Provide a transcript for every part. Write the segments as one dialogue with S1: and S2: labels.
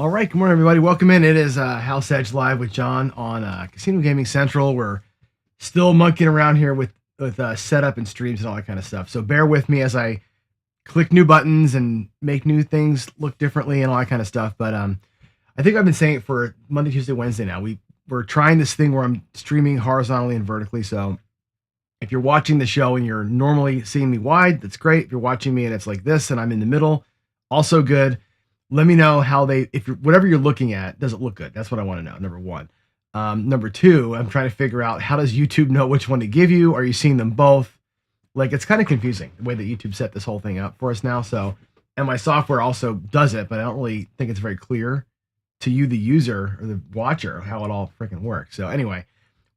S1: All right, good morning, everybody. Welcome in. It is House Edge Live with John on Casino Gaming Central. We're still monkeying around here with setup and streams and all that kind of stuff. So bear with me as I click new buttons and make new things look differently and all that kind of stuff. But I think I've been saying it for Monday, Tuesday, Wednesday now. We're trying this thing where I'm streaming horizontally and vertically. So if you're watching the show and you're normally seeing me wide, that's great. If you're watching me and it's like this and I'm in the middle, also good. Let me know how whatever you're looking at, does it look good? That's what I want to know, number one. Number two, I'm trying to figure out, how does YouTube know which one to give you? Are you seeing them both? Like, it's kind of confusing the way that YouTube set this whole thing up for us now. So, and my software also does it, but I don't really think it's very clear to you, the user or the watcher, how it all freaking works. So anyway,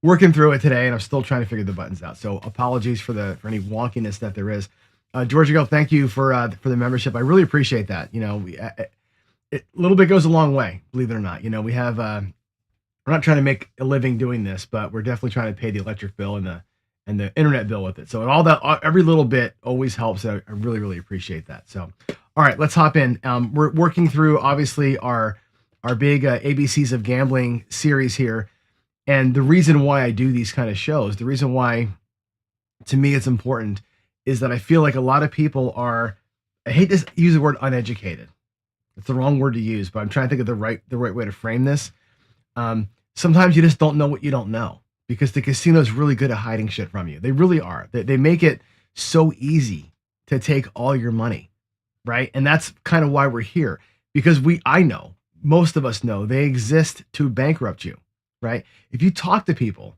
S1: working through it today, and I'm still trying to figure the buttons out. So apologies for any wonkiness that there is. Georgia Girl, thank you for the membership. I really appreciate that. You know, a little bit goes a long way, believe it or not. You know, we have we're not trying to make a living doing this, but we're definitely trying to pay the electric bill and the internet bill with it. So all that, every little bit always helps. I really, really appreciate that. So, all right, let's hop in. We're working through, obviously, our big ABCs of Gambling series here. And the reason why I do these kind of shows, the reason why, to me, it's important, is that I feel like a lot of people are, I hate to use the word uneducated. It's the wrong word to use, but I'm trying to think of the right way to frame this. Sometimes you just don't know what you don't know, because the casino is really good at hiding shit from you. They really are. They make it so easy to take all your money, right? And that's kind of why we're here, because I know, most of us know, they exist to bankrupt you, right? If you talk to people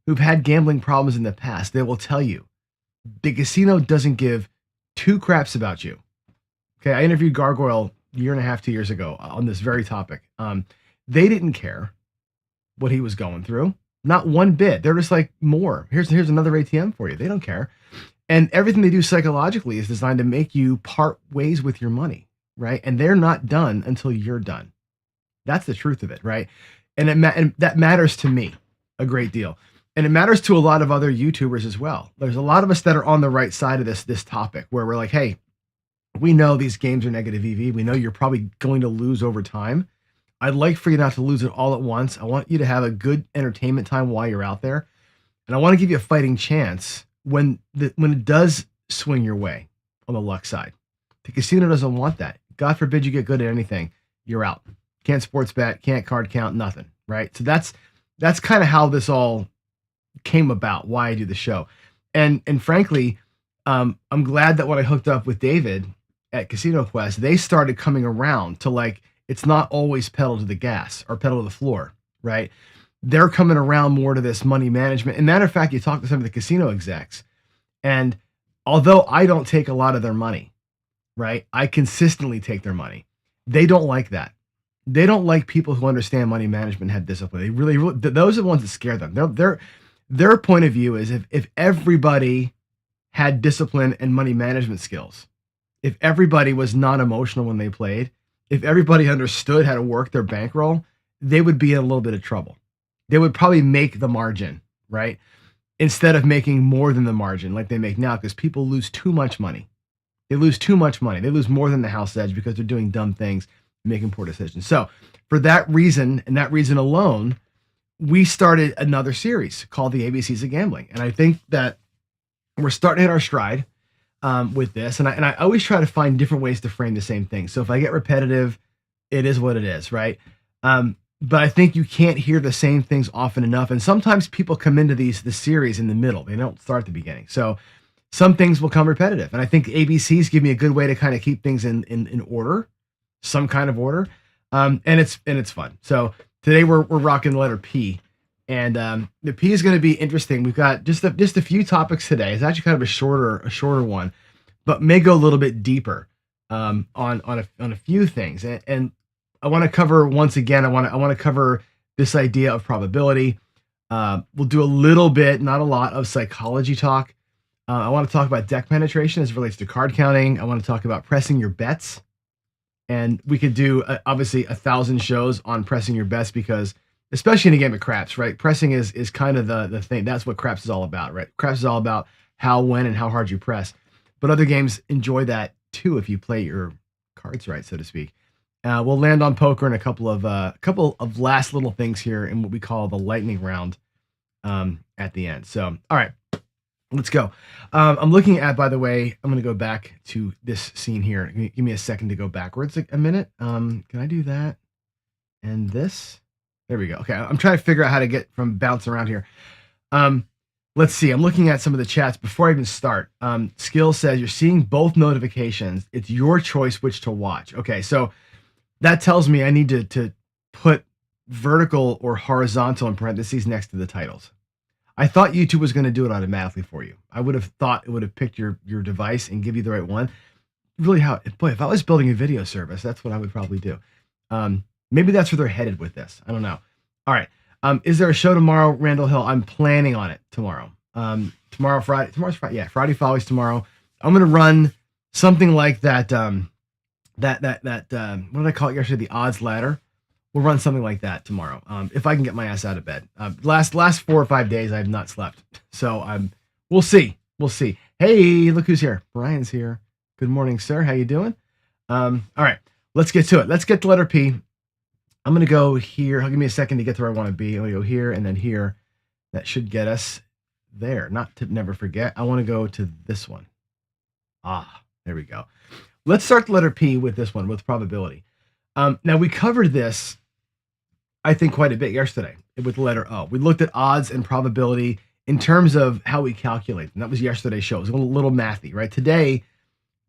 S1: who've had gambling problems in the past, they will tell you the casino doesn't give two craps about you. Okay, I interviewed Gargoyle a year and a half, 2 years ago on this very topic. They didn't care what he was going through, not one bit. They're just like, more. Here's another ATM for you. They don't care, and everything they do psychologically is designed to make you part ways with your money, right? And they're not done until you're done. That's the truth of it, right? And that matters to me a great deal, and it matters to a lot of other YouTubers as well. There's a lot of us that are on the right side of this topic, where we're like, hey, we know these games are negative EV. We know you're probably going to lose over time. I'd like for you not to lose it all at once. I want you to have a good entertainment time while you're out there. And I want to give you a fighting chance when it does swing your way on the luck side. The casino doesn't want that. God forbid you get good at anything, you're out. Can't sports bet, can't card count, nothing, right? So that's kind of how this all came about, why I do the show. And frankly, I'm glad that when I hooked up with David at Casino Quest, they started coming around to, like, it's not always pedal to the gas or pedal to the floor, right? They're coming around more to this money management. And matter of fact, you talk to some of the casino execs, and although I don't take a lot of their money, right? I consistently take their money. They don't like that. They don't like people who understand money management and have discipline. They really, those are the ones that scare them. Their point of view is, if everybody had discipline and money management skills, if everybody was non-emotional when they played, if everybody understood how to work their bankroll, they would be in a little bit of trouble. They would probably make the margin, right? Instead of making more than the margin like they make now, because people lose too much money. They lose too much money. They lose more than the house edge because they're doing dumb things, making poor decisions. So for that reason, and that reason alone, we started another series called the ABCs of Gambling. And I think that we're starting to hit our stride with this. And I always try to find different ways to frame the same thing. So if I get repetitive, it is what it is, right? But I think you can't hear the same things often enough. And sometimes people come into the series in the middle. They don't start at the beginning. So some things will come repetitive. And I think ABCs give me a good way to kind of keep things in order, some kind of order. And it's fun. So today we're rocking the letter P. And the P is going to be interesting. We've got just a few topics today. It's actually kind of a shorter one, but may go a little bit deeper on a few things. And I want to cover, once again, I want to cover this idea of probability. We'll do a little bit, not a lot, of psychology talk. I want to talk about deck penetration as it relates to card counting. I want to talk about pressing your bets. And we could do, obviously, 1,000 shows on pressing your bets, because especially in a game of craps, right? Pressing is kind of the thing. That's what craps is all about, right? Craps is all about how, when, and how hard you press. But other games enjoy that too if you play your cards right, so to speak. We'll land on poker and a couple of last little things here in what we call the lightning round at the end. So, all right, let's go. I'm looking at, by the way, I'm going to go back to this scene here. Give me a second to go backwards, like a minute. Can I do that? And this? There we go. Okay, I'm trying to figure out how to get from bouncing around here. Let's see. I'm looking at some of the chats before I even start. Skill says you're seeing both notifications. It's your choice which to watch. Okay, so that tells me I need to put vertical or horizontal in parentheses next to the titles. I thought YouTube was going to do it automatically for you. I would have thought it would have picked your device and give you the right one. Really, if I was building a video service, that's what I would probably do. Maybe that's where they're headed with this. I don't know. All right. Is there a show tomorrow, Randall Hill? I'm planning on it tomorrow. Tomorrow's Friday. Yeah, Friday Follies tomorrow. I'm going to run something like that. What did I call it yesterday? The odds ladder. We'll run something like that tomorrow. If I can get my ass out of bed. Last 4 or 5 days I have not slept. So we'll see. We'll see. Hey, look who's here. Brian's here. Good morning, sir. How you doing? All right, let's get to it. Let's get the letter P. I'm gonna go here. Give me a second to get to where I want to be. I'm gonna go here and then here. That should get us there. Not to never forget. I want to go to this one. There we go. Let's start the letter P with this one, with probability. Now, we covered this, I think, quite a bit yesterday with the letter O. We looked at odds and probability in terms of how we calculate. And that was yesterday's show. It was a little mathy, right? Today,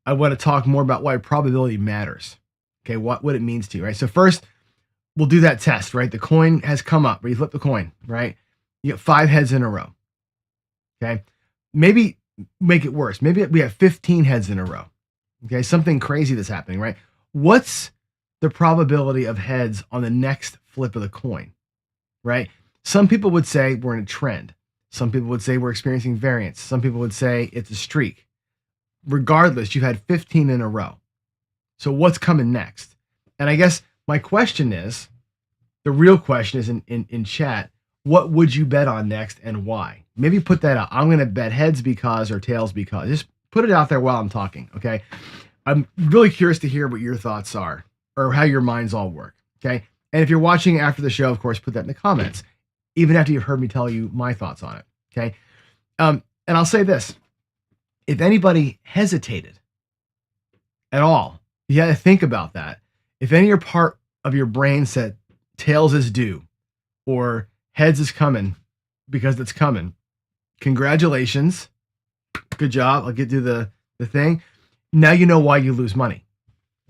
S1: I want to talk more about why probability matters. Okay, what it means to you, right? So first, we'll do that test, right? The coin has come up, where you flip the coin, right? You get 5 heads in a row. Okay, maybe make it worse. Maybe we have 15 heads in a row. Okay, something crazy that's happening, right? What's the probability of heads on the next flip of the coin, right? Some people would say we're in a trend. Some people would say we're experiencing variance. Some people would say it's a streak. Regardless, you've had 15 in a row. So what's coming next? And I guess my question is, the real question is in chat, what would you bet on next and why? Maybe put that out. I'm going to bet heads because or tails because. Just put it out there while I'm talking, okay? I'm really curious to hear what your thoughts are or how your minds all work, okay? And if you're watching after the show, of course, put that in the comments, even after you've heard me tell you my thoughts on it, okay? And I'll say this. If anybody hesitated at all, you had to think about that. If any part of your brain said tails is due or heads is coming because it's coming, congratulations. Good job. I'll get to the thing. Now you know why you lose money,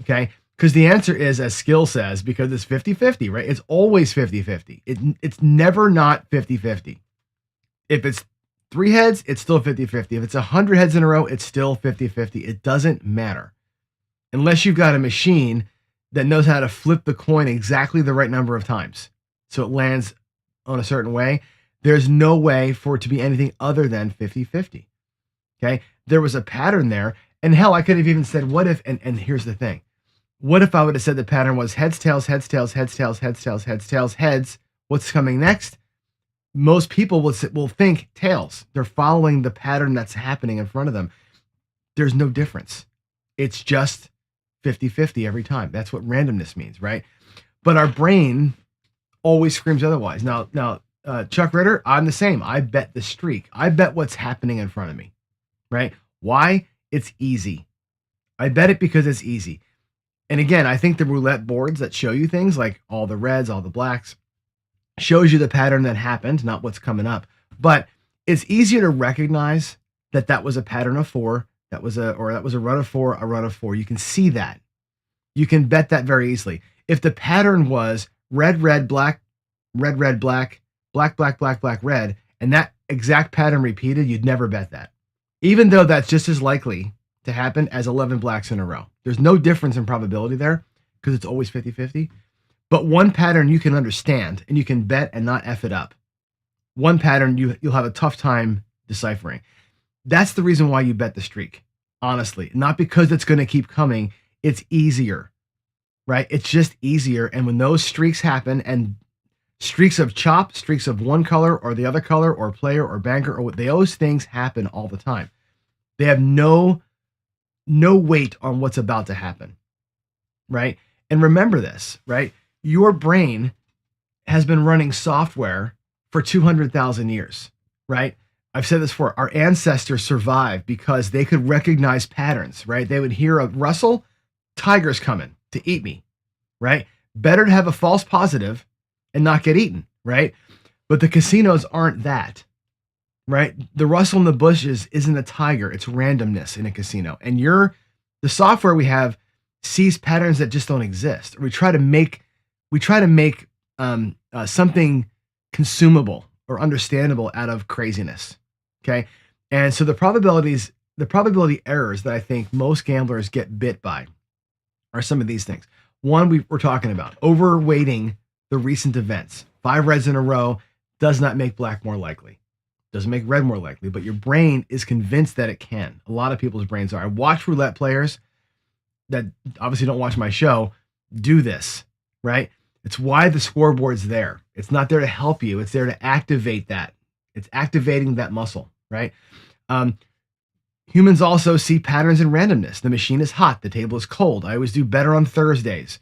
S1: okay? Because the answer is, as Skill says, because it's 50-50, right? It's always 50-50. It's never not 50-50. If it's 3 heads, it's still 50-50. If it's 100 heads in a row, it's still 50-50. It doesn't matter. Unless you've got a machine that knows how to flip the coin exactly the right number of times so it lands on a certain way, there's no way for it to be anything other than 50-50. Okay? There was a pattern there. And hell, I could have even said, what if, and here's the thing. What if I would have said the pattern was heads, tails, heads, tails, heads, tails, heads, tails, heads, tails, heads. What's coming next? Most people will think tails. They're following the pattern that's happening in front of them. There's no difference. It's just 50-50 every time. That's what randomness means, right? But our brain always screams otherwise. Now, Chuck Ritter, I'm the same. I bet the streak. I bet what's happening in front of me, right? Why? It's easy. I bet it because it's easy. And again, I think the roulette boards that show you things like all the reds, all the blacks, shows you the pattern that happened, not what's coming up. But it's easier to recognize that was a pattern of 4, that was a run of 4, a run of 4. You can see that. You can bet that very easily. If the pattern was red, red, black, red, red, black, black, black, black, black, red, and that exact pattern repeated, you'd never bet that. Even though that's just as likely to happen as 11 blacks in a row. There's no difference in probability there because it's always 50-50. But one pattern you can understand and you can bet and not F it up. One pattern you'll have a tough time deciphering. That's the reason why you bet the streak, honestly. Not because it's going to keep coming. It's easier, right? It's just easier. And when those streaks happen, and streaks of chop, streaks of one color or the other color or player or banker, or those things happen all the time. They have no weight on what's about to happen, right? And remember this, right? Your brain has been running software for 200,000 years, right? I've said this before. Our ancestors survived because they could recognize patterns, right? They would hear a rustle, tiger's coming to eat me, right? Better to have a false positive and not get eaten, right? But the casinos aren't that, right? The rustle in the bushes isn't a tiger, it's randomness in a casino. And the software we have sees patterns that just don't exist. We try to make something consumable or understandable out of craziness. Okay. And so the probability errors that I think most gamblers get bit by are some of these things. One, we're talking about overweighting the recent events. 5 reds in a row does not make black more likely. Doesn't make red more likely, but your brain is convinced that it can. A lot of people's brains are. I watch roulette players that obviously don't watch my show do this, right? It's why the scoreboard's there. It's not there to help you. It's there to activate that. It's activating that muscle, right? Humans also see patterns in randomness. The machine is hot. The table is cold. I always do better on Thursdays.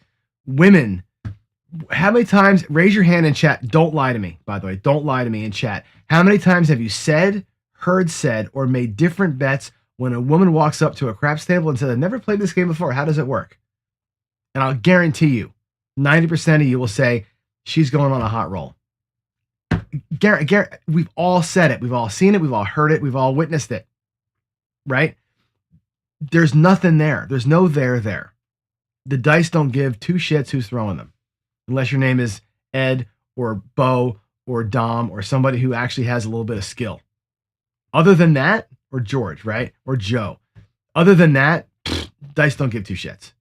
S1: Women, how many times, raise your hand in chat. Don't lie to me, by the way. Don't lie to me in chat. How many times have you heard said, or made different bets when a woman walks up to a craps table and says, I've never played this game before. How does it work? And I'll guarantee you, 90% of you will say, she's going on a hot roll. We've all said it. We've all seen it. We've all heard it. We've all witnessed it. Right? There's nothing there. There's no there. The dice don't give two shits who's throwing them. Unless your name is Ed or Bo or Dom or somebody who actually has a little bit of skill. Other than that, or George, right? Or Joe. Other than that, dice don't give two shits.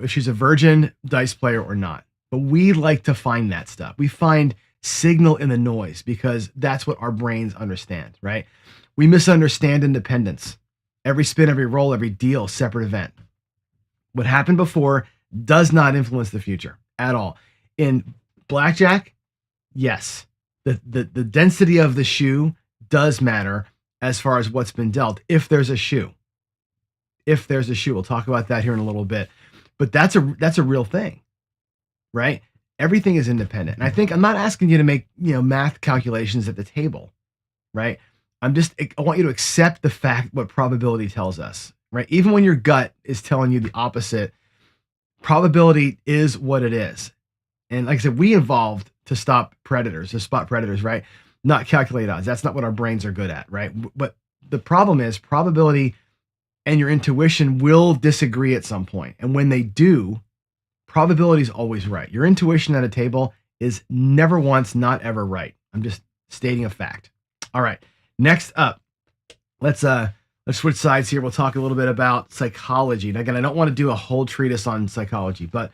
S1: If she's a virgin dice player or not. But we like to find that stuff. We find signal in the noise because that's what our brains understand, right? We misunderstand independence. Every spin, every roll, every deal, separate event. What happened before does not influence the future at all. In blackjack, yes, the density of the shoe does matter as far as what's been dealt. If there's a shoe, we'll talk about that here in a little bit. But that's a real thing, right? Everything is independent. And I think I'm not asking you to make, math calculations at the table, right? I want you to accept the fact what probability tells us, right? Even when your gut is telling you the opposite, probability is what it is. And like I said, we evolved to spot predators, right? Not calculate odds. That's not what our brains are good at, right? But the problem is probability and your intuition will disagree at some point. And when they do, probability is always right. Your intuition at a table is never once, not ever right. I'm just stating a fact. All right. Next up, let's switch sides here. We'll talk a little bit about psychology. And again, I don't want to do a whole treatise on psychology, but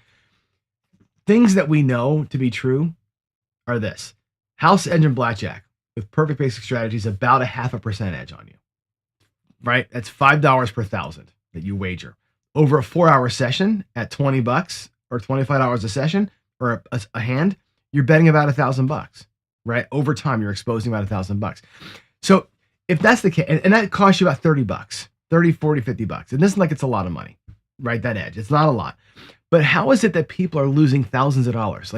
S1: things that we know to be true are this. House edge and blackjack with perfect basic strategies, about a 0.5% edge on you, right? That's $5 per thousand that you wager over a 4-hour session at $20 or $25 a session or a hand. You're betting about $1,000, right? Over time, you're exposing about $1,000. So if that's the case, and that costs you about $30, 30, 40, $50. It isn't like it's a lot of money, right? That edge, it's not a lot. But how is it that people are losing thousands of dollars?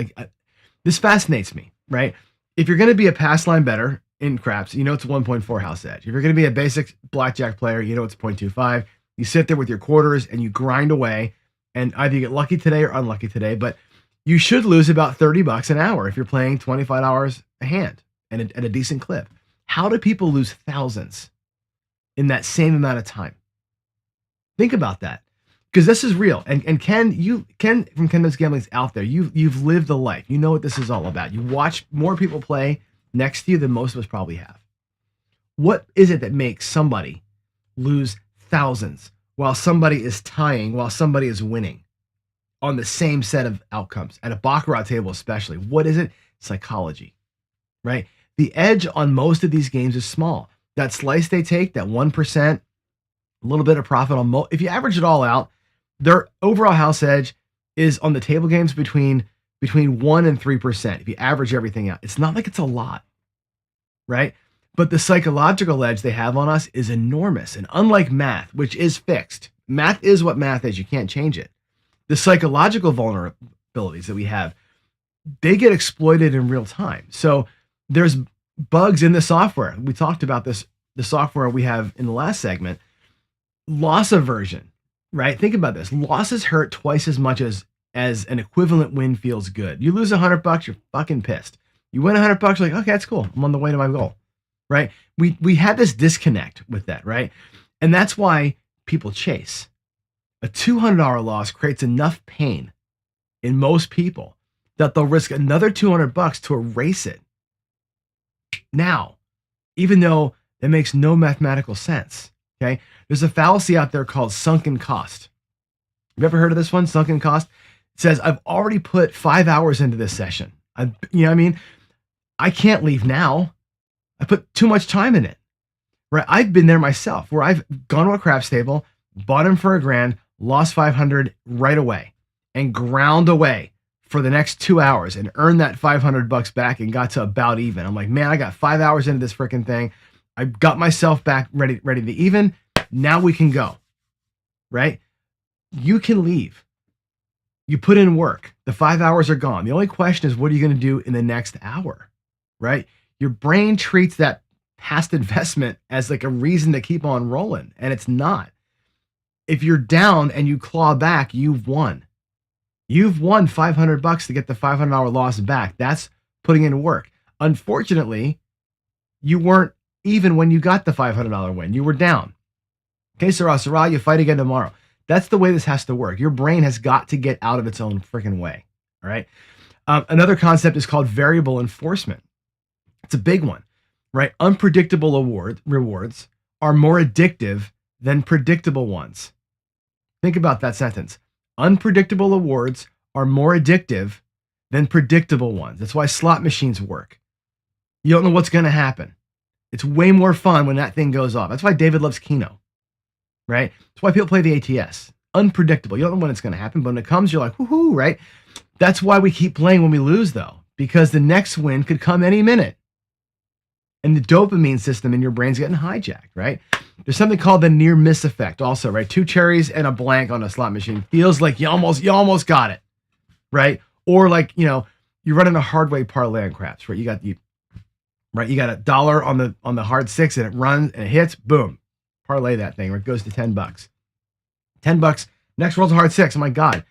S1: This fascinates me, right? If you're going to be a pass line bettor in craps, it's a 1.4 house edge. If you're going to be a basic blackjack player, it's 0.25. You sit there with your quarters and you grind away, and either you get lucky today or unlucky today, but you should lose about $30 an hour if you're playing $25 a hand and at a decent clip. How do people lose thousands in that same amount of time? Think about that, because this is real. And Ken from Ken Ben's Gambling's out there. You've lived the life. You know what this is all about. You watch more people play next to you than most of us probably have. What is it that makes somebody lose thousands while somebody is tying, while somebody is winning on the same set of outcomes at a baccarat table, especially? What is it? Psychology, right? The edge on most of these games is small. That slice they take, that 1%, a little bit of profit on if you average it all out, their overall house edge is on the table games between 1 and 3%. If you average everything out, it's not like it's a lot, right? But the psychological edge they have on us is enormous. And unlike math, which is fixed, math is what math is. You can't change it. The psychological vulnerabilities that we have, they get exploited in real time. So there's bugs in the software. We talked about this, the software we have in the last segment. Loss aversion, right? Think about this. Losses hurt twice as much as an equivalent win feels good. You lose $100, you're fucking pissed. You win $100, you're like, okay, that's cool. I'm on the way to my goal, right? We had this disconnect with that, right? And that's why people chase. A $200 loss creates enough pain in most people that they'll risk another $200 to erase it. Now, even though that makes no mathematical sense, okay? There's a fallacy out there called sunken cost. Have you ever heard of this one, sunken cost? It says, I've already put 5 hours into this session. You know what I mean? I can't leave now. I put too much time in it, right? I've been there myself where I've gone to a craps table, bought them for $1,000, lost 500 right away, and ground away for the next 2 hours and earned that $500 back and got to about even. I'm like, man, I got 5 hours into this freaking thing. I got myself back ready to even. Now we can go, right? You can leave. You put in work. The 5 hours are gone. The only question is, what are you going to do in the next hour, right? Your brain treats that past investment as like a reason to keep on rolling, and it's not. If you're down and you claw back, you've won. You've won $500 to get the $500 loss back. That's putting in work. Unfortunately, you weren't even when you got the $500 win. You were down. Okay, Sarah, you fight again tomorrow. That's the way this has to work. Your brain has got to get out of its own freaking way. All right. Another concept is called variable enforcement. It's a big one, right? Unpredictable rewards are more addictive than predictable ones. Think about that sentence. Unpredictable awards are more addictive than predictable ones. That's why slot machines work. You don't know what's going to happen. It's way more fun when that thing goes off. That's why David loves Keno, right? That's why people play the ATS. Unpredictable. You don't know when it's going to happen, but when it comes, you're like, woohoo, right? That's why we keep playing when we lose, though, because the next win could come any minute. And the dopamine system in your brain's getting hijacked, right? There's something called the near miss effect also, right? 2 cherries and a blank on a slot machine feels like you almost got it, right? Or like, you're running a hard way parlay on craps, right? You got $1 on the hard 6 and it runs and it hits, boom. Parlay that thing, or it goes to $10. $10, next roll's a hard 6. Oh my God.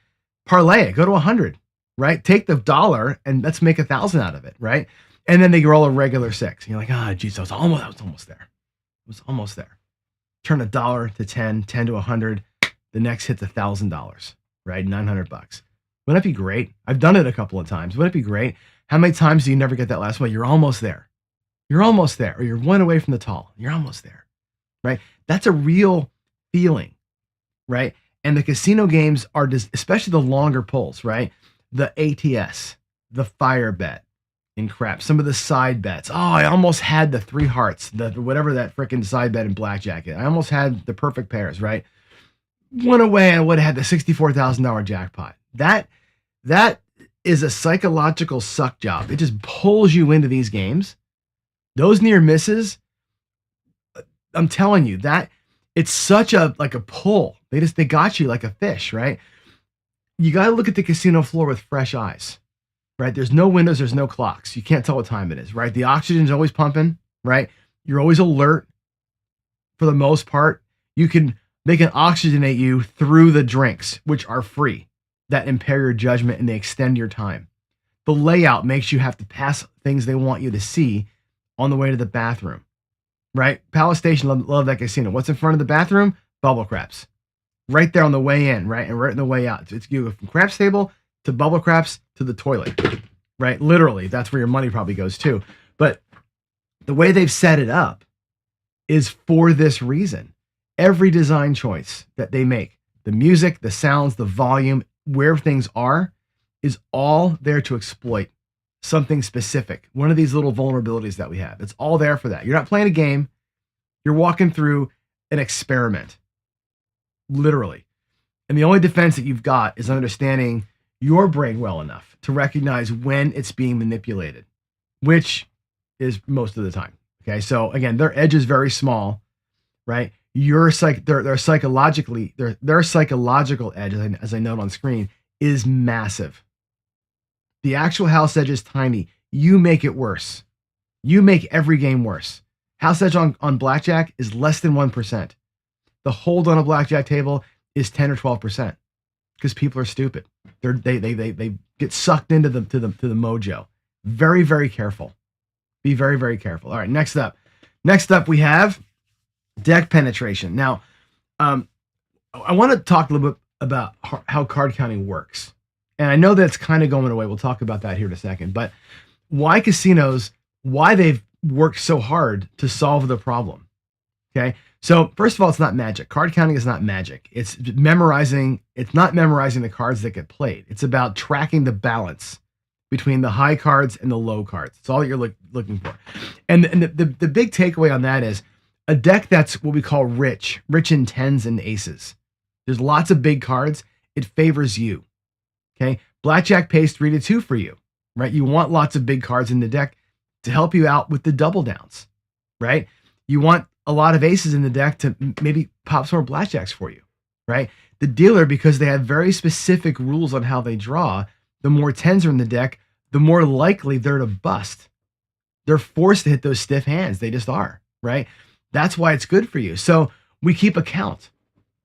S1: Parlay it, go to 100, right? Take the $1 and let's make 1,000 out of it, right? And then they roll a regular 6. And you're like, geez, I was almost there. I was almost there. Turn $1 to 10, 10 to 100. The next hits $1,000, right? $900. Wouldn't that be great? I've done it a couple of times. Wouldn't it be great? How many times do you never get that last one? You're almost there. You're almost there. Or you're one away from the tall. You're almost there, right? That's a real feeling, right? And the casino games are, especially the longer pulls, right? The ATS, the fire bet in crap, some of the side bets. Oh, I almost had the 3 hearts, whatever that freaking side bet in blackjack is. I almost had the perfect pairs, right? One away, I would have had the $64,000 jackpot. That is a psychological suck job. It just pulls you into these games. Those near misses, I'm telling you, that it's such a pull. They got you like a fish, right? You got to look at the casino floor with fresh eyes, right? There's no windows, there's no clocks. You can't tell what time it is, right? The oxygen's always pumping, right? You're always alert for the most part. They can oxygenate you through the drinks, which are free, that impair your judgment and they extend your time. The layout makes you have to pass things they want you to see on the way to the bathroom, right? Palace Station, love that casino. What's in front of the bathroom? Bubble craps. Right there on the way in, right? And right on the way out. It's you go from craps table to bubble craps to the toilet, right? Literally, that's where your money probably goes to. But the way they've set it up is for this reason. Every design choice that they make, the music, the sounds, the volume, where things are, is all there to exploit something specific. One of these little vulnerabilities that we have. It's all there for that. You're not playing a game. You're walking through an experiment. Literally. And the only defense that you've got is understanding your brain well enough to recognize when it's being manipulated, which is most of the time. Okay. So again, their edge is very small, right? their psychologically their psychological edge, as I note on screen, is massive. The actual house edge is tiny. You make it worse. You make every game worse. House edge on blackjack is less than 1%. The hold on a blackjack table is 10 or 12% because people are stupid. They get sucked into the mojo. Very, very careful. Be very, very careful. All right, next up. Next up, we have deck penetration. Now, I want to talk a little bit about how card counting works. And I know that's kind of going away. We'll talk about that here in a second. But why casinos, why they've worked so hard to solve the problem. Okay. So first of all, it's not magic. Card counting is not magic. It's not memorizing the cards that get played. It's about tracking the balance between the high cards and the low cards. It's all that you're looking for. And the big takeaway on that is a deck that's what we call rich in tens and aces. There's lots of big cards. It favors you. Okay. Blackjack pays 3-2 for you, right? You want lots of big cards in the deck to help you out with the double downs, right? You want a lot of aces in the deck to maybe pop some more blackjacks for you, right? The dealer, because they have very specific rules on how they draw, the more tens are in the deck, the more likely they're to bust. They're forced to hit those stiff hands. They just are, right? That's why it's good for you. So we keep a count.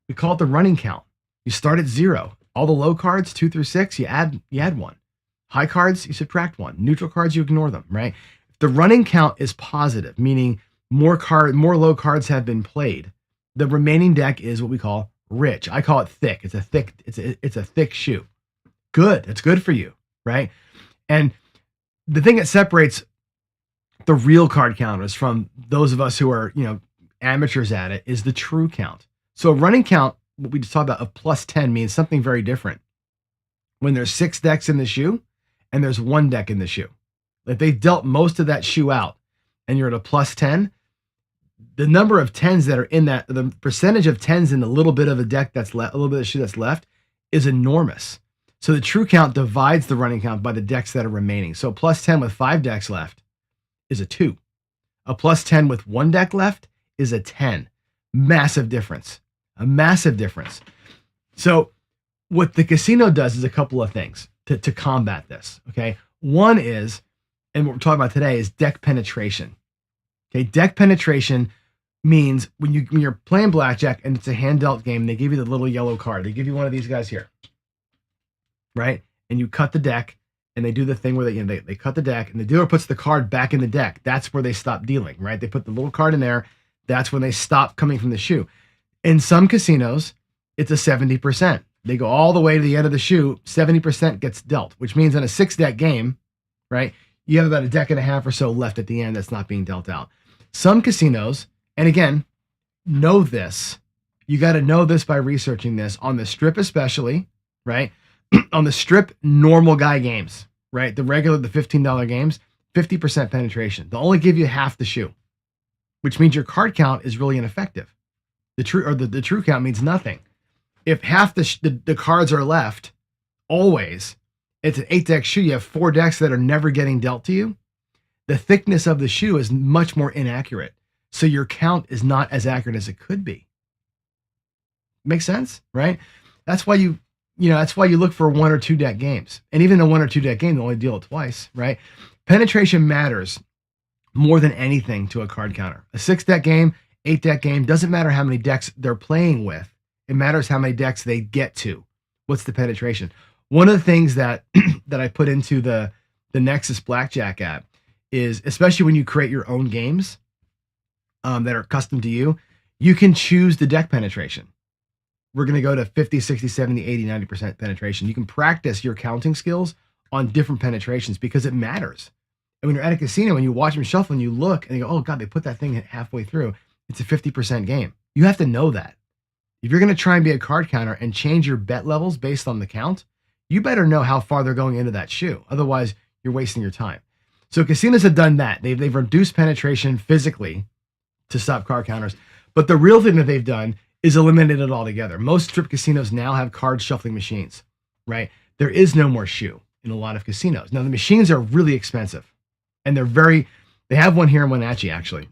S1: We call it the running count. You start at 0. All the low cards, 2 through 6, you add 1. High cards, you subtract 1. Neutral cards, you ignore them, right? The running count is positive, meaning more low cards have been played. The remaining deck is what we call rich. I call it thick. It's a thick shoe. Good. It's good for you, right? And the thing that separates the real card counters from those of us who are, amateurs at it is the true count. So a running count, what we just talked about, of plus 10 means something very different. When there's 6 decks in the shoe and there's 1 deck in the shoe. If they've dealt most of that shoe out and you're at a plus 10, the number of 10s that are in that, the percentage of 10s in a little bit of a deck that's left, a little bit of shoe that's left, is enormous. So the true count divides the running count by the decks that are remaining. So plus 10 with 5 decks left is a 2. A plus 10 with 1 deck left is a 10. Massive difference. A massive difference. So what the casino does is a couple of things to combat this. Okay. One is, and what we're talking about today, is deck penetration. Okay. Deck penetration means when you're playing blackjack and it's a hand dealt game, they give you the little yellow card. They give you one of these guys here. Right? And you cut the deck and they do the thing where they cut the deck and the dealer puts the card back in the deck. That's where they stop dealing, right? They put the little card in there. That's when they stop coming from the shoe. In some casinos, it's a 70%. They go all the way to the end of the shoe. 70% gets dealt, which means in a 6-deck game, right, you have about a deck and a half or so left at the end that's not being dealt out. Some casinos, and again, know this. You got to know this by researching this. On the strip especially, right? On the strip normal guy games, right? The $15 games, 50% penetration. They'll only give you half the shoe, which means your card count is really ineffective. The true count means nothing. If half the cards are left, always, it's an 8-deck shoe. You have 4 decks that are never getting dealt to you. The thickness of the shoe is much more inaccurate. So your count is not as accurate as it could be. Makes sense, right? That's why you look for 1 or 2 deck games. And even a 1 or 2 deck game, they only deal it twice, right? Penetration matters more than anything to a card counter. A 6-deck game, 8-deck game, doesn't matter how many decks they're playing with. It matters how many decks they get to. What's the penetration? One of the things that I put into the Nexus Blackjack app is, especially when you create your own games that are custom to you, you can choose the deck penetration. We're going to go to 50, 60, 70, 80, 90% penetration. You can practice your counting skills on different penetrations because it matters. And when you're at a casino and you watch them shuffle and you look and you go, oh God, they put that thing halfway through. It's a 50% game. You have to know that. If you're going to try and be a card counter and change your bet levels based on the count, you better know how far they're going into that shoe. Otherwise, you're wasting your time. So casinos have done that. They've reduced penetration physically to stop card counters. But the real thing that they've done is eliminated it altogether. Most strip casinos now have card shuffling machines, right? There is no more shoe in a lot of casinos. Now, the machines are really expensive. And they have one here in Wenatchee, actually.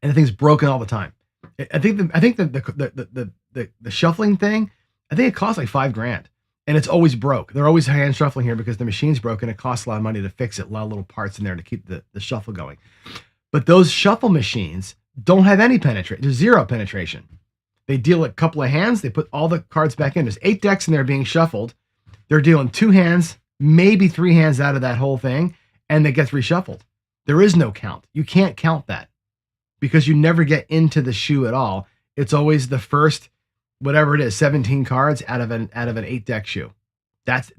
S1: And the thing's broken all the time. I think the shuffling thing, I think it costs like $5,000, and it's always broke. They're always hand shuffling here because the machine's broken. It costs a lot of money to fix it. A lot of little parts in there to keep the shuffle going. But those shuffle machines don't have any penetration. There's zero penetration. They deal a couple of hands. They put all the cards back in. There's 8 decks in there being shuffled. They're dealing 2 hands, maybe 3 hands out of that whole thing, and it gets reshuffled. There is no count. You can't count that because you never get into the shoe at all. It's always the first, whatever it is, 17 cards out of an 8 deck shoe. That's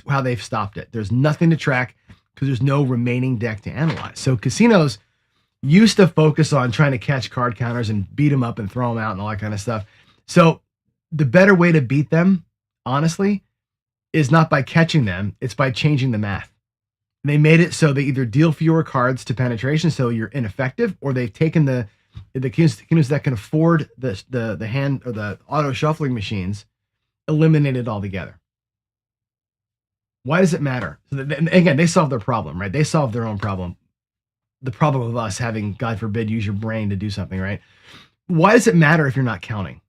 S1: how they've stopped it. There's nothing to track because there's no remaining deck to analyze. So casinos used to focus on trying to catch card counters and beat them up and throw them out and all that kind of stuff. So the better way to beat them, honestly, is not by catching them. It's by changing the math. They made it so they either deal fewer cards to penetration, so you're ineffective, or they've taken the casinos that can afford the hand or the auto shuffling machines, eliminated altogether. Why does it matter? So again, they solved their problem, right? They solved their own problem. The problem of us having, God forbid, use your brain to do something, right? Why does it matter if you're not counting,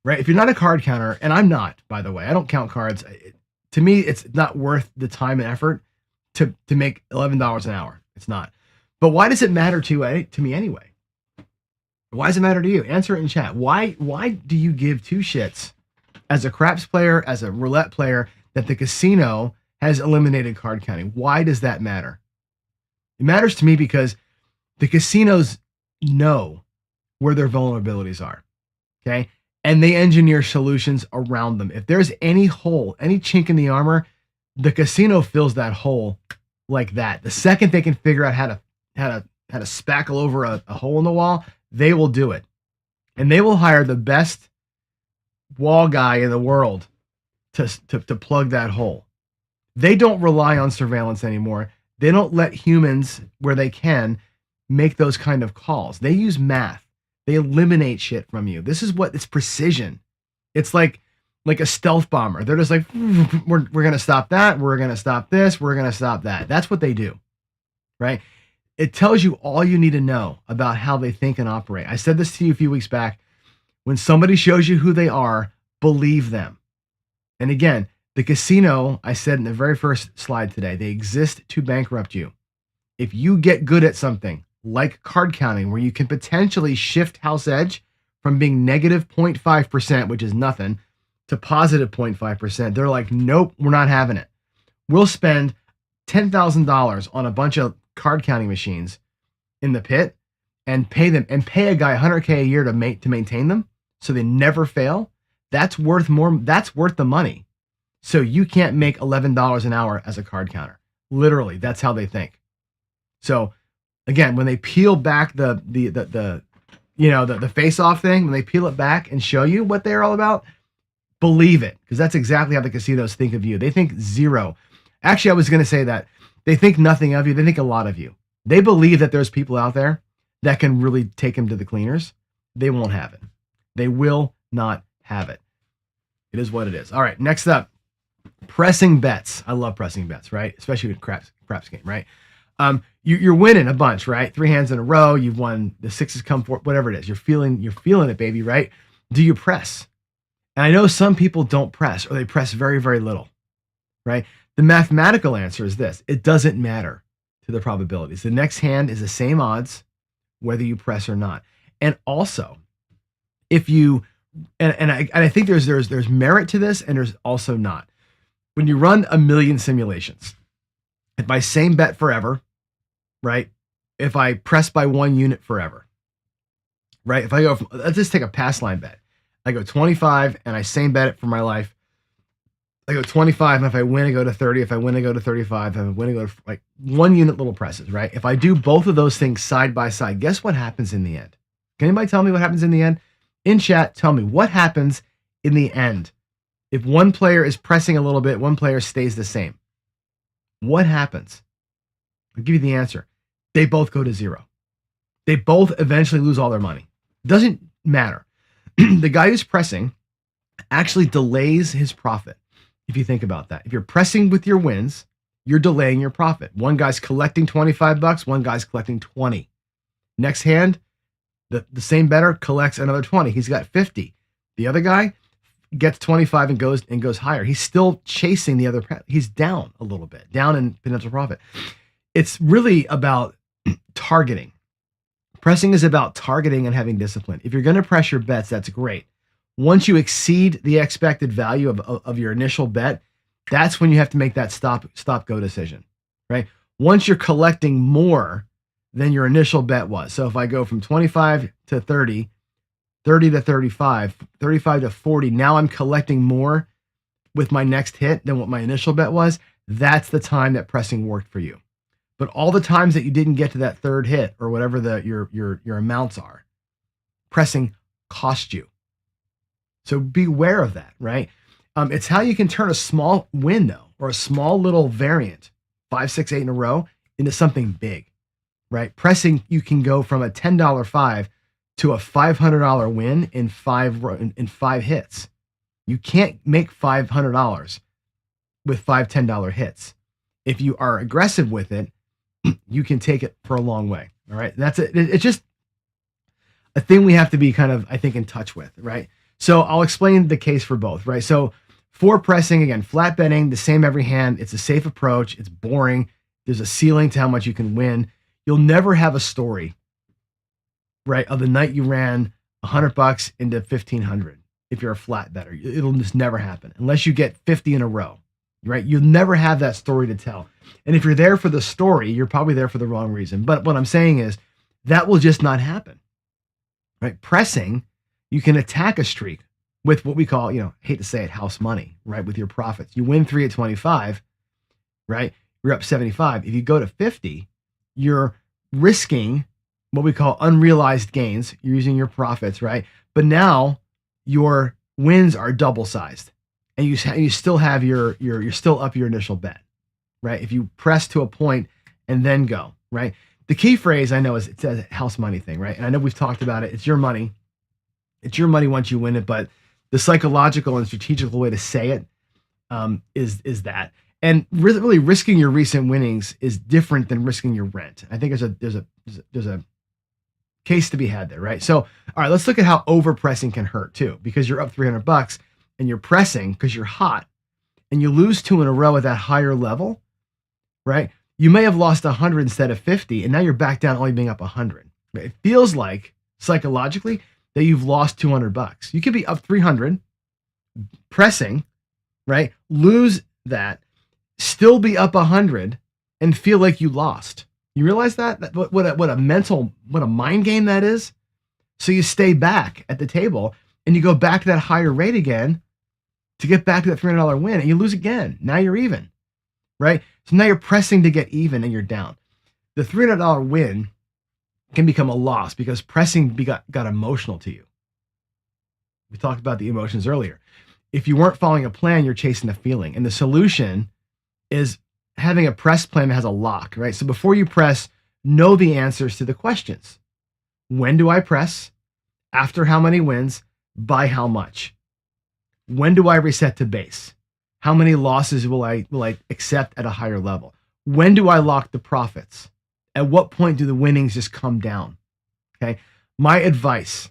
S1: right? If you're not a card counter, and I'm not, by the way, I don't count cards. To me, it's not worth the time and effort to make $11 an hour. It's not. But why does it matter to me anyway? Why does it matter to you? Answer it in chat. Why do you give 2 shits as a craps player, as a roulette player, that the casino has eliminated card counting? Why does that matter? It matters to me because the casinos know where their vulnerabilities are, okay? And they engineer solutions around them. If there's any hole, any chink in the armor, the casino fills that hole like that. The second they can figure out how to spackle over a hole in the wall, they will do it. And they will hire the best wall guy in the world to plug that hole. They don't rely on surveillance anymore. They don't let humans, where they can, make those kind of calls. They use math. They eliminate shit from you. This is what it's precision. It's like a stealth bomber. They're just like, we're going to stop that. We're going to stop this. We're going to stop that. That's what they do, right? It tells you all you need to know about how they think and operate. I said this to you a few weeks back. When somebody shows you who they are, believe them. And again, the casino, I said in the very first slide today, they exist to bankrupt you. If you get good at something like card counting, where you can potentially shift house edge from being negative 0.5%, which is nothing, to positive 0.5%, they're like, nope, we're not having it. We'll spend $10,000 on a bunch of card counting machines in the pit and pay a guy $100K a year to maintain them so they never fail. That's worth more. That's worth the money. So you can't make $11 an hour as a card counter. Literally, that's how they think. So again, when they peel back the face-off thing, when they peel it back and show you what they're all about, believe it, because that's exactly how the casinos think of you. They think zero. Actually, I was going to say that they think nothing of you. They think a lot of you. They believe that there's people out there that can really take them to the cleaners. They won't have it. They will not have it. It is what it is. All right, next up. Pressing bets. I love pressing bets, right? Especially with craps game, right? You're winning a bunch, right? 3 hands in a row. You've won. The 6s come forth. Whatever it is, you're feeling it, baby, right? Do you press? And I know some people don't press, or they press very, very little, right? The mathematical answer is this: it doesn't matter to the probabilities. The next hand is the same odds, whether you press or not. And also, if you and I think there's merit to this, and there's also not. When you run a million simulations, if I same bet forever, right? If I press by 1 unit forever, right? If I go, let's just take a pass line bet. I go 25 and I same bet it for my life. I go 25, and if I win, I go to 30. If I win, I go to 35. If I win, I go to like 1 unit little presses, right? If I do both of those things side by side, guess what happens in the end? Can anybody tell me what happens in the end? In chat, tell me what happens in the end. If one player is pressing a little bit, one player stays the same. What happens? I'll give you the answer. They both go to zero. They both eventually lose all their money. Doesn't matter. The guy who's pressing actually delays his profit. If you think about that, if you're pressing with your wins, you're delaying your profit. One guy's collecting $25, one guy's collecting 20. Next hand, The same bettor collects another 20. He's got 50. The other guy gets 25 and goes higher. He's still chasing the other. He's down a little bit, down in potential profit. It's really about targeting. Pressing is about targeting and having discipline. If you're going to press your bets, that's great. Once you exceed the expected value of your initial bet, that's when you have to make that stop go decision, right? Once you're collecting more than your initial bet was. So if I go from 25 to 30, 30 to 35, 35 to 40, now I'm collecting more with my next hit than what my initial bet was. That's the time that pressing worked for you. But all the times that you didn't get to that third hit or whatever your amounts are, pressing cost you. So beware of that, right? It's how you can turn a small win though, or a small little variant, 5, 6, 8 in a row, into something big, right? Pressing, you can go from a $10 5 to a $500 win in five hits. You can't make $500 with 5 $10 hits. If you are aggressive with it, you can take it for a long way. All right. That's it. It's just a thing we have to be kind of, I think, in touch with, right? So I'll explain the case for both, right? So for pressing, again, flat betting, the same every hand. It's a safe approach. It's boring. There's a ceiling to how much you can win. You'll never have a story, right, of the night you ran $100 into 1,500 if you're a flat bettor. It'll just never happen unless you get 50 in a row, right? You'll never have that story to tell. And if you're there for the story, you're probably there for the wrong reason. But what I'm saying is that will just not happen, right? Pressing, you can attack a streak with what we call, hate to say it, house money, right? With your profits. You win 3 at 25, right? You're up 75. If you go to 50, you're risking what we call unrealized gains. You're using your profits, right? But now your wins are double sized, and you still have you're still up your initial bet, right? If you press to a point and then go, right? The key phrase I know is it's a house money thing, right? And I know we've talked about it. It's your money. It's your money once you win it, but the psychological and strategical way to say it is that. And really risking your recent winnings is different than risking your rent. I think there's a case to be had there, right? So, all right, let's look at how overpressing can hurt too, because you're up $300 and you're pressing because you're hot and you lose 2 in a row at that higher level, right? You may have lost 100 instead of 50, and now you're back down only being up 100. It feels like psychologically that you've lost $200. You could be up 300 pressing, right? Lose that, still be up 100 and feel like you lost. You realize that? What a mind game that is? So you stay back at the table and you go back to that higher rate again to get back to that $300 win, and you lose again. Now you're even, right? So now you're pressing to get even and you're down. The $300 win can become a loss because pressing got emotional to you. We talked about the emotions earlier. If you weren't following a plan, you're chasing a feeling. And the solution is having a press plan that has a lock, right? So before you press, know the answers to the questions. When do I press? After how many wins? By how much? When do I reset to base? How many losses will I accept at a higher level? When do I lock the profits? At what point do the winnings just come down? Okay. My advice,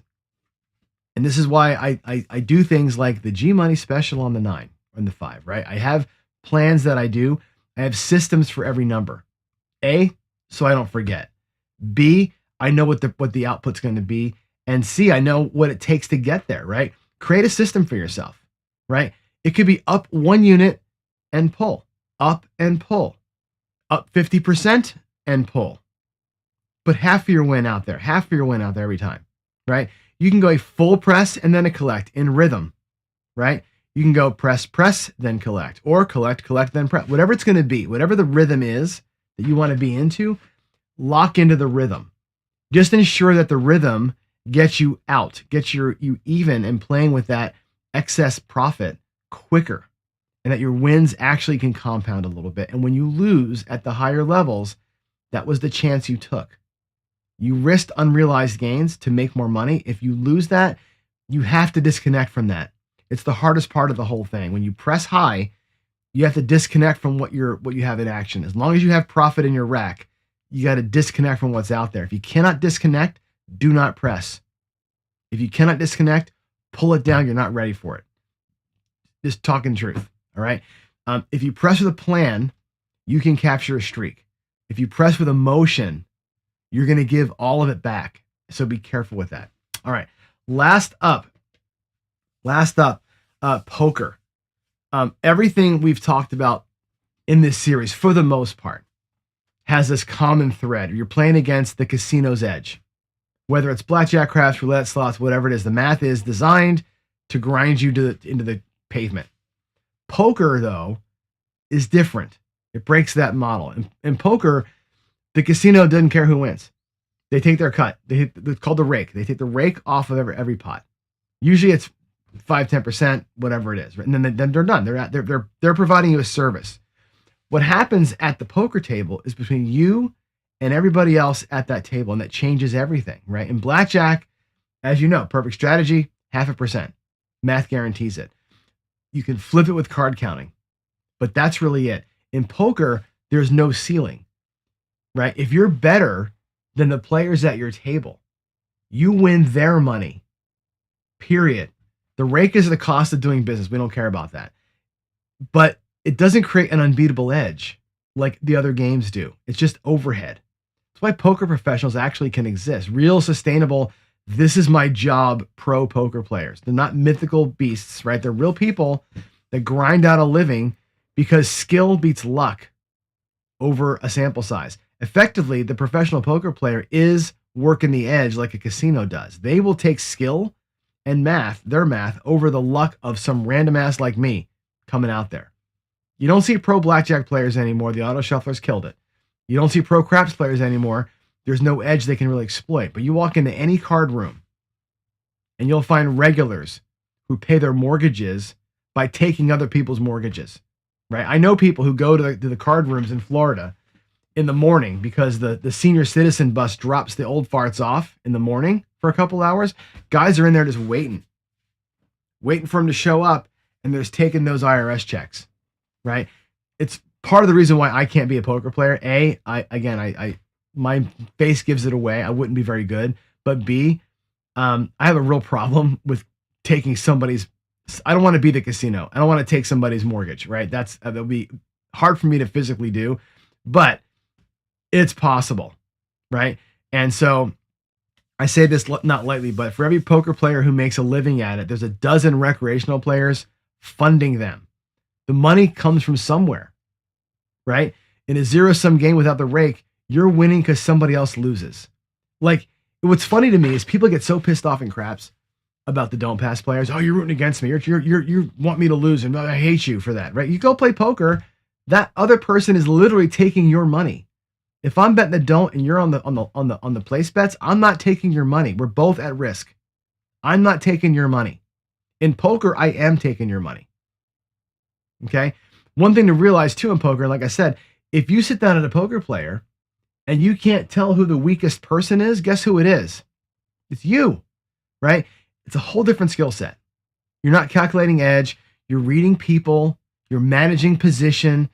S1: and this is why I do things like the G Money special on the 9 and the 5, right? I have plans that I do. I have systems for every number. A, so I don't forget. B, I know what the output's going to be. And C, I know what it takes to get there, right? Create a system for yourself, right? It could be up 1 unit and pull, up and pull, up 50% and pull. But half of your win out there every time, right? You can go a full press and then a collect in rhythm, right? You can go press, then collect, or collect, then press. Whatever it's going to be, whatever the rhythm is that you want to be into, lock into the rhythm. Just ensure that the rhythm gets you out, gets you even and playing with that excess profit quicker, and that your wins actually can compound a little bit. And when you lose at the higher levels, that was the chance you took. You risked unrealized gains to make more money. If you lose that, you have to disconnect from that. It's the hardest part of the whole thing. When you press high, you have to disconnect from what you have in action. As long as you have profit in your rack, you got to disconnect from what's out there. If you cannot disconnect, Do not press. If you cannot disconnect, pull it down. You're not ready for it. Just talking truth. All right. If you press with a plan, you can capture a streak. If you press with emotion, you're going to give all of it back. So be careful with that. All right. Last up, poker. Everything we've talked about in this series, for the most part, has this common thread. You're playing against the casino's edge. Whether it's blackjack, craps, roulette, slots, whatever it is, the math is designed to grind you into the pavement. Poker, though, is different. It breaks that model. In poker, the casino doesn't care who wins. They take their cut. It's called the rake. They take the rake off of every pot. Usually it's 5-10%, whatever it is. Right? And then they're done. They're providing you a service. What happens at the poker table is between you and everybody else at that table, and that changes everything, right? In blackjack, as you know, perfect strategy, 0.5%. Math guarantees it. You can flip it with card counting, but that's really it. In poker, there's no ceiling, right? If you're better than the players at your table, you win their money, period. The rake is the cost of doing business. We don't care about that. But it doesn't create an unbeatable edge like the other games do. It's just overhead. That's why poker professionals actually can exist. Real sustainable, this is my job, pro poker players. They're not mythical beasts, right? They're real people that grind out a living because skill beats luck over a sample size. Effectively, the professional poker player is working the edge like a casino does. They will take skill and their math, over the luck of some random ass like me coming out there. You don't see pro blackjack players anymore. The auto shufflers killed it. You don't see pro craps players anymore. There's no edge they can really exploit. But you walk into any card room and you'll find regulars who pay their mortgages by taking other people's mortgages, right? I know people who go to the card rooms in Florida in the morning because the senior citizen bus drops the old farts off in the morning for a couple hours. Guys are in there just waiting for them to show up, and they're just taking those IRS checks, right? It's part of the reason why I can't be a poker player. My face gives it away. I wouldn't be very good. But B, I have a real problem with taking somebody's. I don't want to be the casino. I don't want to take somebody's mortgage, right? That'll be hard for me to physically do, but it's possible, right? And so I say this not lightly, but for every poker player who makes a living at it, there's a dozen recreational players funding them. The money comes from somewhere, right? In a zero-sum game without the rake, you're winning because somebody else loses. Like, what's funny to me is people get so pissed off in craps about the don't pass players. Oh, you're rooting against me. You want me to lose, and I hate you for that, right? You go play poker, that other person is literally taking your money. If I'm betting the don't and you're on the place bets, I'm not taking your money. We're both at risk. I'm not taking your money. In poker, I am taking your money. Okay? One thing to realize too in poker, like I said, if you sit down at a poker player and you can't tell who the weakest person is, guess who it is? It's you, right? It's a whole different skill set. You're not calculating edge. You're reading people. You're managing position.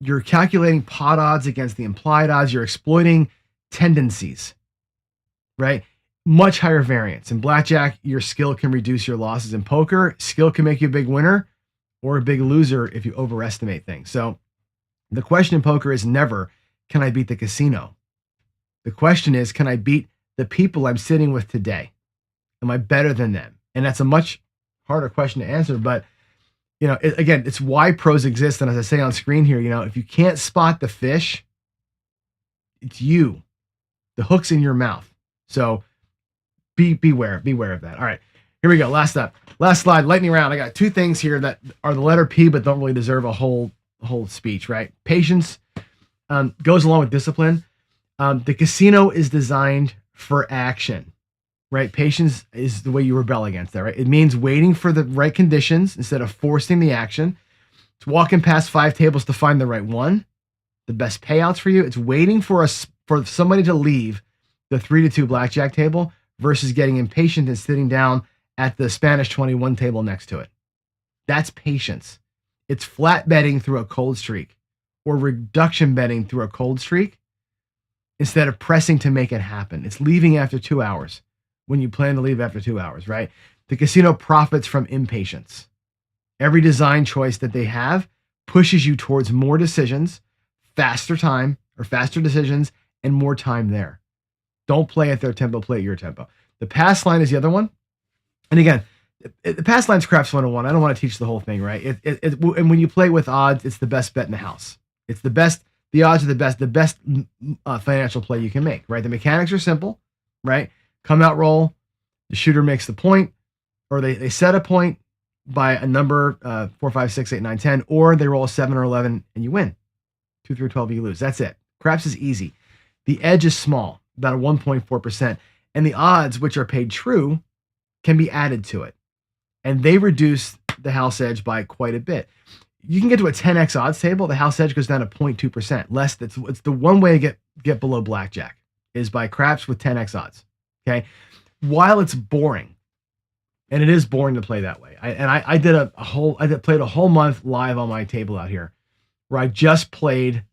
S1: You're calculating pot odds against the implied odds. You're exploiting tendencies, right? Much higher variance. In blackjack, your skill can reduce your losses. In poker, skill can make you a big winner or a big loser if you overestimate things. So the question in poker is never, can I beat the casino? The question is, can I beat the people I'm sitting with today? Am I better than them? And that's a much harder question to answer, but again, it's why pros exist. And as I say on screen here, if you can't spot the fish, it's you. The hook's in your mouth. So beware of that. All right, here we go. Last slide, lightning round. I got two things here that are the letter P, but don't really deserve a whole speech, right? Patience goes along with discipline. The casino is designed for action, right? Patience is the way you rebel against that, right? It means waiting for the right conditions instead of forcing the action. It's walking past 5 tables to find the right one, the best payouts for you. It's waiting for somebody to leave the 3-2 blackjack table versus getting impatient and sitting down at the Spanish 21 table next to it. That's patience. It's flat betting through a cold streak or reduction betting through a cold streak. instead of pressing to make it happen. It's leaving after 2 hours when you plan to leave after 2 hours, right? The casino profits from impatience. Every design choice that they have pushes you towards more decisions, faster time or faster decisions, and more time there. Don't play at their tempo, play at your tempo. The pass line is the other one. And again, the pass line's craps 101. I don't want to teach the whole thing, right? And when you play with odds, it's the best bet in the house. It's the best. The odds are the best financial play you can make, right? The mechanics are simple, right? Come out roll, the shooter makes the point, or they set a point by a number 4, 5, 6, 8, 9, 10, or they roll a 7 or 11 and you win. 2 through 12, you lose. That's it. Craps is easy. The edge is small, about a 1.4%, and the odds, which are paid true, can be added to it. And they reduce the house edge by quite a bit. You can get to a 10x odds table. The house edge goes down to 0.2%. Less. It's the one way to get below blackjack is by craps with 10x odds. Okay, while it's boring, and it is boring to play that way. I played a whole month live on my table out here, where I just played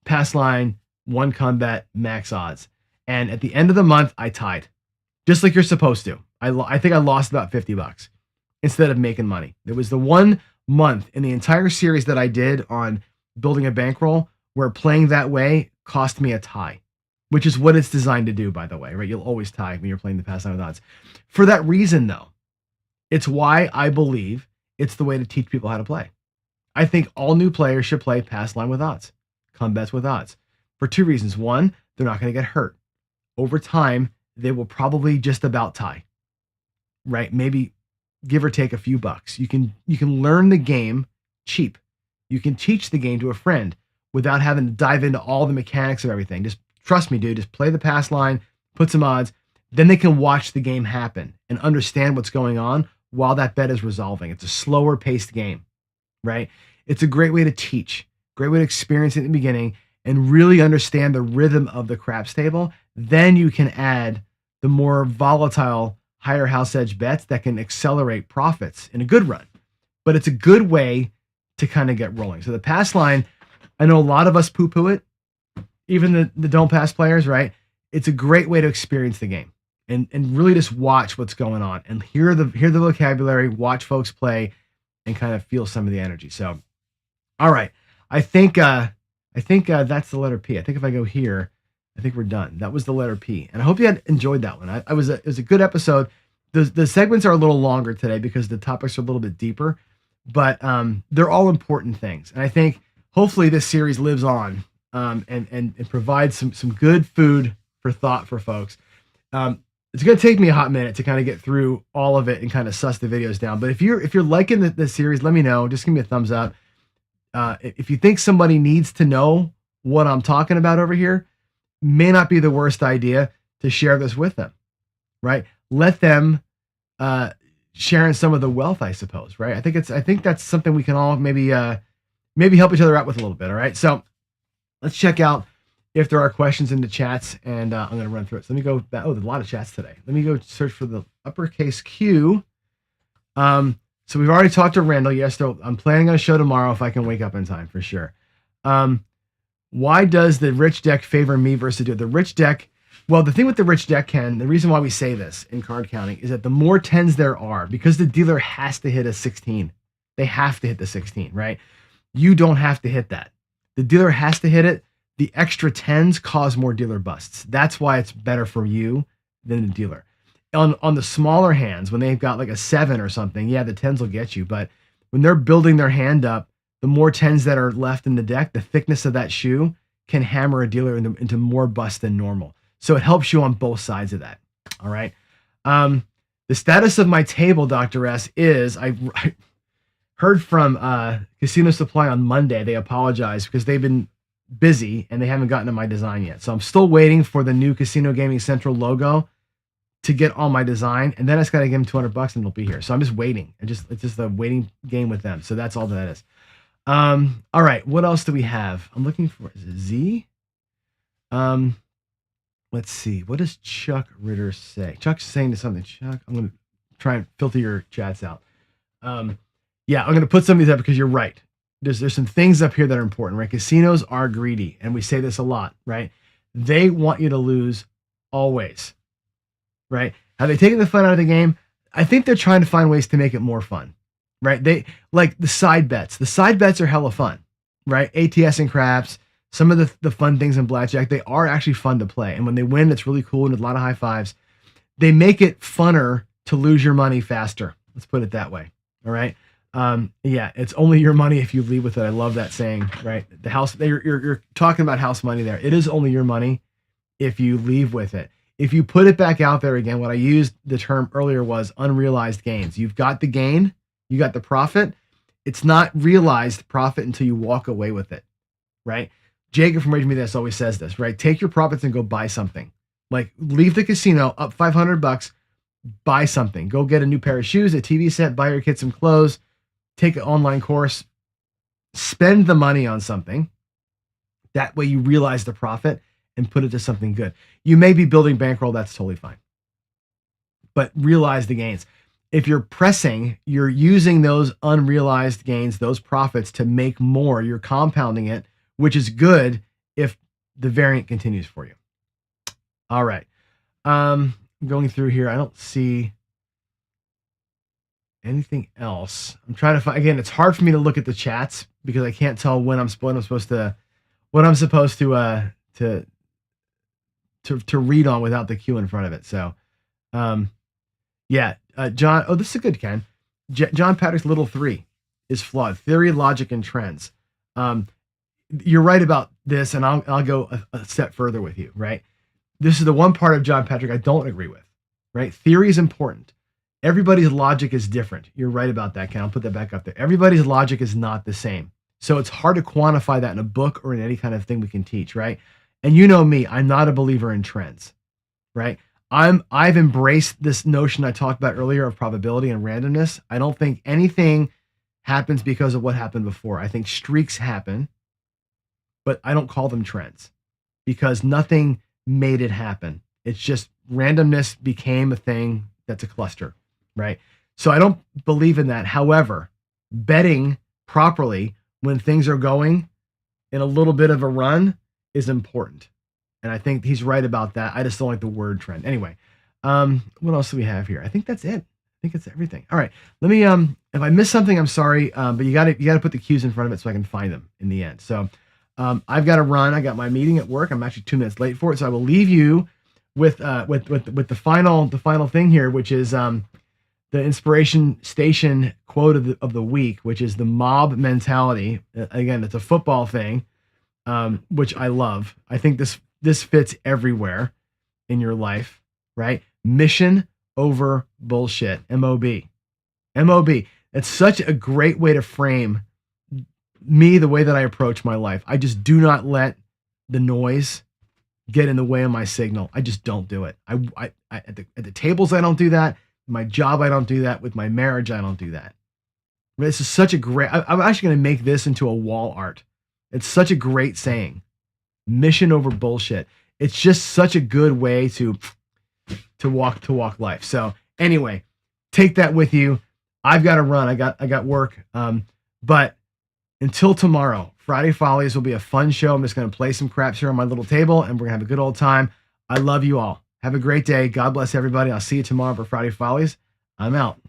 S1: pass line, one combat, max odds, and at the end of the month I tied, just like you're supposed to. I think I lost about $50 instead of making money. It was the one month in the entire series that I did on building a bankroll where playing that way cost me a tie, which is what it's designed to do, by the way, right? You'll always tie when you're playing the pass line with odds. For that reason, though, it's why I believe it's the way to teach people how to play. I think all new players should play pass line with odds, come bets with odds, for two reasons. One, they're not going to get hurt. Over time, they will probably just about tie, right? Maybe give or take a few bucks. You can learn the game cheap. You can teach the game to a friend without having to dive into all the mechanics of everything. Just trust me, dude. Just play the pass line, put some odds. Then they can watch the game happen and understand what's going on while that bet is resolving. It's a slower paced game, right? It's a great way to teach, great way to experience it in the beginning and really understand the rhythm of the craps table. Then you can add the more volatile, higher house edge bets that can accelerate profits in a good run. But it's a good way to kind of get rolling. So the pass line, I know a lot of us poo-poo it, even the don't pass players, right? It's a great way to experience the game and really just watch what's going on and hear the vocabulary, watch folks play, and kind of feel some of the energy. So, all right, I think that's the letter P. I think if I go here, I think we're done. That was the letter P, and I hope you had enjoyed that one. It was a good episode. The segments are a little longer today because the topics are a little bit deeper, but they're all important things, and I think hopefully this series lives on and provides some good food for thought for folks. It's going to take me a hot minute to kind of get through all of it and kind of suss the videos down. But if you're liking the series, let me know. Just give me a thumbs up. If you think somebody needs to know what I'm talking about over here, may not be the worst idea to share this with them, right? Let them share in some of the wealth, I suppose, right? I think that's something we can all maybe help each other out with a little bit. All right. So let's check out if there are questions in the chats, and I'm going to run through it. So let me go back. Oh, there's a lot of chats today. Let me go search for the uppercase Q. So we've already talked to Randall. Yes, so I'm planning on a show tomorrow if I can wake up in time for sure. Why does the rich deck favor me versus the rich deck? Well, the thing with the rich deck, Ken, the reason why we say this in card counting is that the more 10s there are, because the dealer has to hit a 16. They have to hit the 16, right? You don't have to hit that. The dealer has to hit it. The extra 10s cause more dealer busts. That's why it's better for you than the dealer. On the smaller hands, when they've got like a 7 or something, yeah, the 10s will get you. But when they're building their hand up, the more 10s that are left in the deck, the thickness of that shoe can hammer a dealer into more bust than normal. So it helps you on both sides of that. All right. The status of my table, Dr. S, is I heard from Casino Supply on Monday. They apologized because they've been busy and they haven't gotten to my design yet. So I'm still waiting for the new Casino Gaming Central logo to get on my design, and then I just got to give them $200 and it'll be here. So I'm just waiting. It's just a waiting game with them. So that's all that is. All right, what else do we have? I'm looking for, is it Z? Let's see. What does Chuck Ritter say? Chuck's saying to something. Chuck, I'm going to try and filter your chats out. Yeah, I'm going to put some of these up because you're right. There's some things up here that are important, right? Casinos are greedy, and we say this a lot, right? They want you to lose always, right? Have they taken the fun out of the game? I think they're trying to find ways to make it more fun, right? They like the side bets. The side bets are hella fun, right? ATS and craps, some of the fun things in blackjack, they are actually fun to play. And when they win, it's really cool and a lot of high fives. They make it funner to lose your money faster. Let's put it that way. All right. Yeah, it's only your money if you leave with it. I love that saying, right? The house, you're talking about house money there. It is only your money if you leave with it. If you put it back out there again, what I used the term earlier was unrealized gains. You've got the gain, you got the profit. It's not realized profit until you walk away with it, right? Jacob from Rage Me This always says this, right? Take your profits and go buy something. Like leave the casino up $500, buy something. Go get a new pair of shoes, a TV set, buy your kids some clothes, take an online course, spend the money on something. That way you realize the profit and put it to something good. You may be building bankroll, that's totally fine. But realize the gains. If you're pressing, you're using those unrealized gains, those profits to make more. You're compounding it, which is good if the variant continues for you. All right. Going through here, I don't see anything else. I'm trying to find, again, it's hard for me to look at the chats because I can't tell when I'm supposed to read on without the Q in front of it. So, John, this is a good Ken. John Patrick's little 3 is flawed. Theory, logic, and trends. You're right about this, and I'll go a step further with you, right? This is the one part of John Patrick I don't agree with, right? Theory is important. Everybody's logic is different. You're right about that, Ken. I'll put that back up there. Everybody's logic is not the same. So it's hard to quantify that in a book or in any kind of thing we can teach, right? And you know me, I'm not a believer in trends, right? I've embraced this notion I talked about earlier of probability and randomness. I don't think anything happens because of what happened before. I think streaks happen, but I don't call them trends because nothing made it happen. It's just randomness became a thing that's a cluster, right? So I don't believe in that. However, betting properly when things are going in a little bit of a run is important. And I think he's right about that. I just don't like the word trend. Anyway, what else do we have here? I think that's it. I think it's everything. All right. Let me, if I missed something, I'm sorry. But you gotta put the cues in front of it so I can find them in the end. So I've got to run. I got my meeting at work. I'm actually 2 minutes late for it. So I will leave you with the final thing here, which is the inspiration station quote of the week, which is the mob mentality. Again, it's a football thing, which I love. I think this fits everywhere in your life, right? Mission over bullshit. MOB. It's such a great way to frame me, the way that I approach my life. I just do not let the noise get in the way of my signal. I just don't do it. I at the tables, I don't do that. My job, I don't do that. With my marriage, I don't do that. This is such a great, I'm actually going to make this into a wall art. It's such a great saying. Mission over bullshit. It's just such a good way to walk life. So anyway, take that with you. I've got to run. I got work. But until tomorrow, Friday Follies will be a fun show. I'm just going to play some craps here on my little table, and we're going to have a good old time. I love you all. Have a great day. God bless everybody. I'll see you tomorrow for Friday Follies. I'm out.